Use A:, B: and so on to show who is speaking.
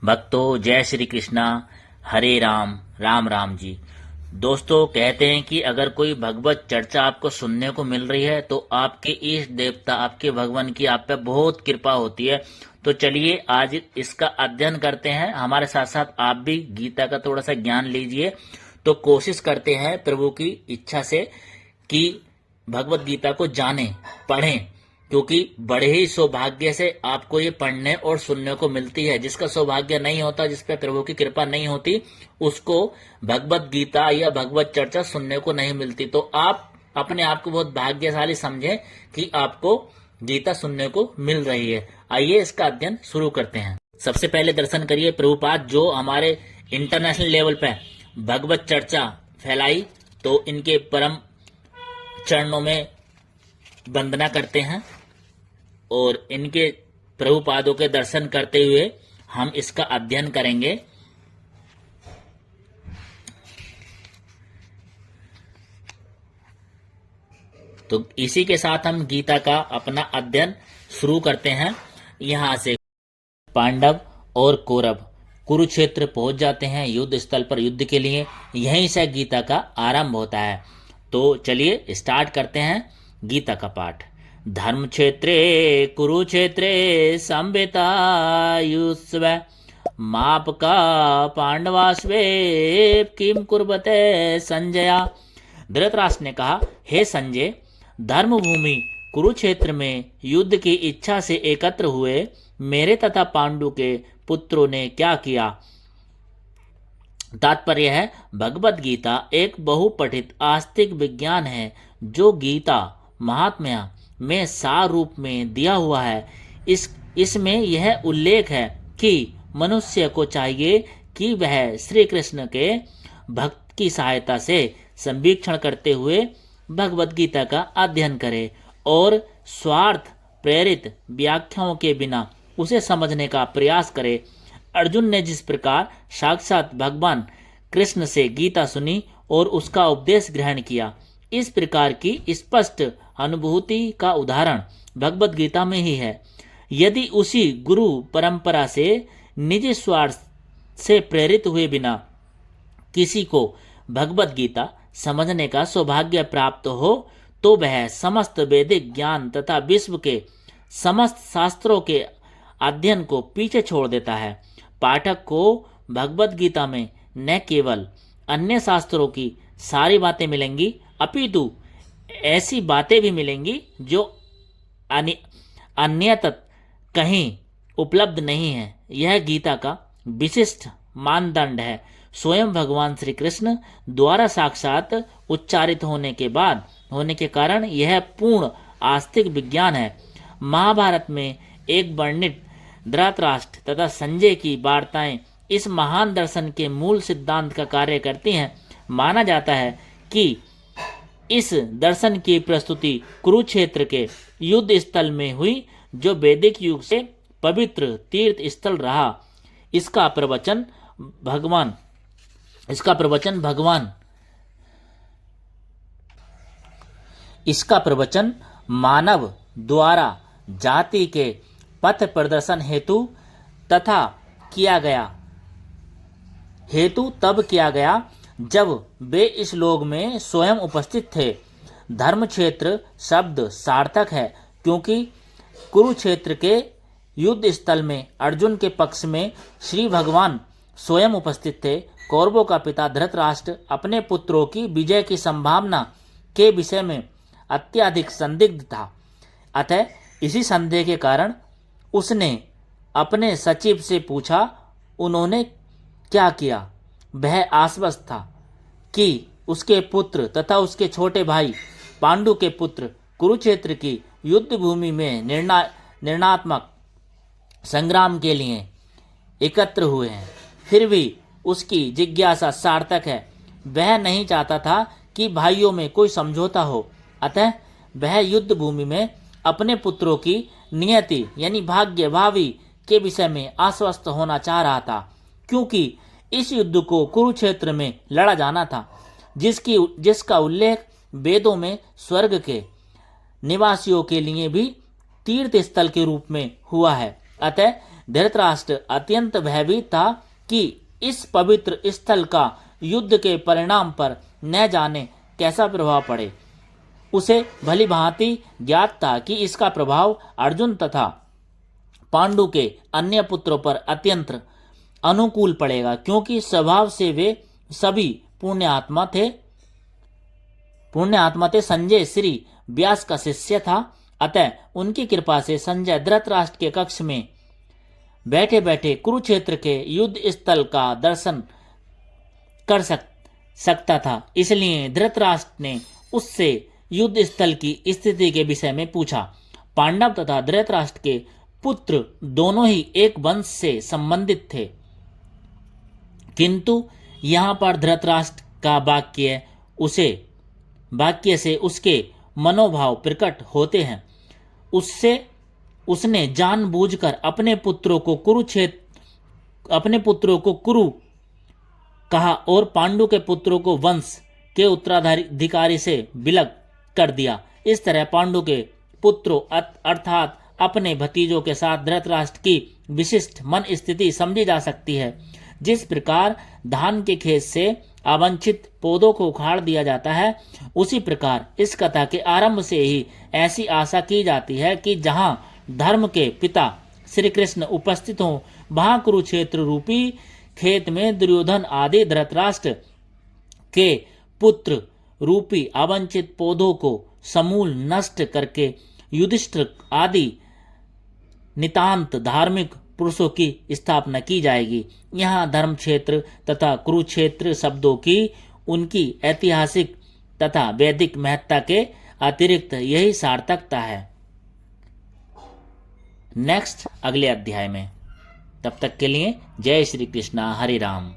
A: भक्तों, जय श्री कृष्णा। हरे राम राम राम जी। दोस्तों, कहते हैं कि अगर कोई भगवत चर्चा आपको सुनने को मिल रही है तो आपके इष्ट देवता, आपके भगवान की आप पे बहुत कृपा होती है। तो चलिए आज इसका अध्ययन करते हैं। हमारे साथ साथ आप भी गीता का थोड़ा सा ज्ञान लीजिए। तो कोशिश करते हैं प्रभु की इच्छा से कि भगवत गीता को जानें, पढ़ें, क्योंकि बड़े ही सौभाग्य से आपको ये पढ़ने और सुनने को मिलती है। जिसका सौभाग्य नहीं होता, जिस पे प्रभु की कृपा नहीं होती, उसको भगवत गीता या भगवत चर्चा सुनने को नहीं मिलती। तो आप अपने आप को बहुत भाग्यशाली समझें कि आपको गीता सुनने को मिल रही है। आइए इसका अध्ययन शुरू करते हैं। सबसे पहले दर्शन करिए प्रभुपाद जो हमारे इंटरनेशनल लेवल पे भगवत चर्चा फैलाई, तो इनके परम चरणों में वंदना करते हैं और इनके प्रभुपादों के दर्शन करते हुए हम इसका अध्ययन करेंगे। तो इसी के साथ हम गीता का अपना अध्ययन शुरू करते हैं। यहाँ से पांडव और कौरव कुरुक्षेत्र पहुंच जाते हैं युद्ध स्थल पर युद्ध के लिए। यहीं से गीता का आरंभ होता है। तो चलिए स्टार्ट करते हैं गीता का पाठ। धर्म क्षेत्रे कुरुक्षेत्रे संवेता युस्व माप का पांडवास्वे किम कुर्बते संजया। धृतराष्ट्र ने कहा, हे संजय, धर्मभूमि कुरुक्षेत्र में युद्ध की इच्छा से एकत्र हुए मेरे तथा पांडु के पुत्रों ने क्या किया। तात्पर्य है, भगवत गीता एक बहुपठित आस्तिक विज्ञान है जो गीता महात्म्य में सार रूप में दिया हुआ है। इसमें यह उल्लेख है कि मनुष्य को चाहिए कि वह श्री कृष्ण के भक्त की सहायता से संवीक्षण करते हुए भगवत गीता का अध्ययन करे और स्वार्थ प्रेरित व्याख्याओं के बिना उसे समझने का प्रयास करे। अर्जुन ने जिस प्रकार साक्षात भगवान कृष्ण से गीता सुनी और उसका उपदेश ग्रहण किया, इस प्रकार की स्पष्ट अनुभूति का उदाहरण भगवत गीता में ही है। यदि उसी गुरु परंपरा से निजी स्वार्थ से प्रेरित हुए बिना किसी को भगवत गीता समझने का सौभाग्य प्राप्त हो तो वह समस्त वैदिक ज्ञान तथा विश्व के समस्त शास्त्रों के अध्ययन को पीछे छोड़ देता है। पाठक को भगवत गीता में न केवल अन्य शास्त्रों की सारी बातें मिलेंगी, अपितु ऐसी बातें भी मिलेंगी जो अन्यत्र कहीं उपलब्ध नहीं है। यह गीता का विशिष्ट मानदंड है। स्वयं भगवान श्री कृष्ण द्वारा साक्षात उच्चारित होने के कारण यह पूर्ण आस्तिक विज्ञान है। महाभारत में एक वर्णित धृतराष्ट्र तथा संजय की वार्ताएं इस महान दर्शन के मूल सिद्धांत का कार्य करती हैं। माना जाता है कि इस दर्शन की प्रस्तुति कुरुक्षेत्र के युद्ध स्थल में हुई, जो वैदिक युग से पवित्र तीर्थ स्थल रहा। इसका प्रवचन मानव द्वारा जाति के पथ प्रदर्शन हेतु तब किया गया जब वे इस लोक में स्वयं उपस्थित थे। धर्म क्षेत्र शब्द सार्थक है क्योंकि कुरुक्षेत्र के युद्ध स्थल में अर्जुन के पक्ष में श्री भगवान स्वयं उपस्थित थे। कौरवों का पिता धृतराष्ट्र अपने पुत्रों की विजय की संभावना के विषय में अत्यधिक संदिग्ध था। अतः इसी संदेह के कारण उसने अपने सचिव से पूछा। उन्होंने क्या किया? वह आश्वस्त था कि उसके पुत्र तथा उसके छोटे भाई पांडु के पुत्र कुरुक्षेत्र की युद्ध भूमि में निर्णात्मक संग्राम के लिए एकत्र हुए हैं। फिर भी उसकी जिज्ञासा सार्थक है। वह नहीं चाहता था कि भाइयों में कोई समझौता हो। अतः वह युद्ध भूमि में अपने पुत्रों की नियति यानी भाग्य भावी के विषय में आश्वस्त होना चाह रहा था, क्योंकि इस युद्ध को कुरुक्षेत्र में लड़ा जाना था, जिसका उल्लेख वेदों में स्वर्ग के निवासियों के लिए भी तीर्थ स्थल के रूप में हुआ है। अतः धृतराष्ट्र अत्यंत भयभीत था कि इस पवित्र स्थल का युद्ध के परिणाम पर न जाने कैसा प्रभाव पड़े। उसे भली भांति ज्ञात था कि इसका प्रभाव अर्जुन तथा पांडु के अन्य पुत्रों पर अत्यंत अनुकूल पड़ेगा, क्योंकि स्वभाव से वे सभी पुण्यात्मा थे। संजय श्री व्यास का शिष्य था, अतः उनकी कृपा से संजय धृतराष्ट्र के कक्ष में बैठे बैठे कुरुक्षेत्र के युद्ध स्थल का दर्शन कर सकता था। इसलिए धृतराष्ट्र ने उससे युद्ध स्थल की स्थिति के विषय में पूछा। पांडव तथा धृतराष्ट्र के पुत्र दोनों ही एक वंश से संबंधित थे, किंतु यहाँ पर धृतराष्ट्र का वाक्य से उसके मनोभाव प्रकट होते हैं। उसने जानबूझकर अपने पुत्रों को कुरु कहा और पांडु के पुत्रों को वंश के उत्तराधिकारी से विलग कर दिया। इस तरह पांडु के पुत्रों अर्थात अपने भतीजों के साथ धृतराष्ट्र की विशिष्ट मन स्थिति समझी जा सकती है। जिस प्रकार धान के खेत से अवांछित पौधों को उखाड़ दिया जाता है, उसी प्रकार इस कथा के आरंभ से ही ऐसी आशा की जाती है कि जहां धर्म के पिता श्री कृष्ण उपस्थित हों, वहां कुरुक्षेत्र रूपी खेत में दुर्योधन आदि धृतराष्ट्र के पुत्र रूपी अवांछित पौधों को समूल नष्ट करके युधिष्ठिर आदि नितांत धार्मिक पुरुषों की स्थापना की जाएगी। यहाँ धर्म क्षेत्र तथा कुरुक्षेत्र शब्दों की उनकी ऐतिहासिक तथा वैदिक महत्ता के अतिरिक्त यही सार्थकता है। नेक्स्ट अगले अध्याय में। तब तक के लिए जय श्री कृष्णा, हरि राम।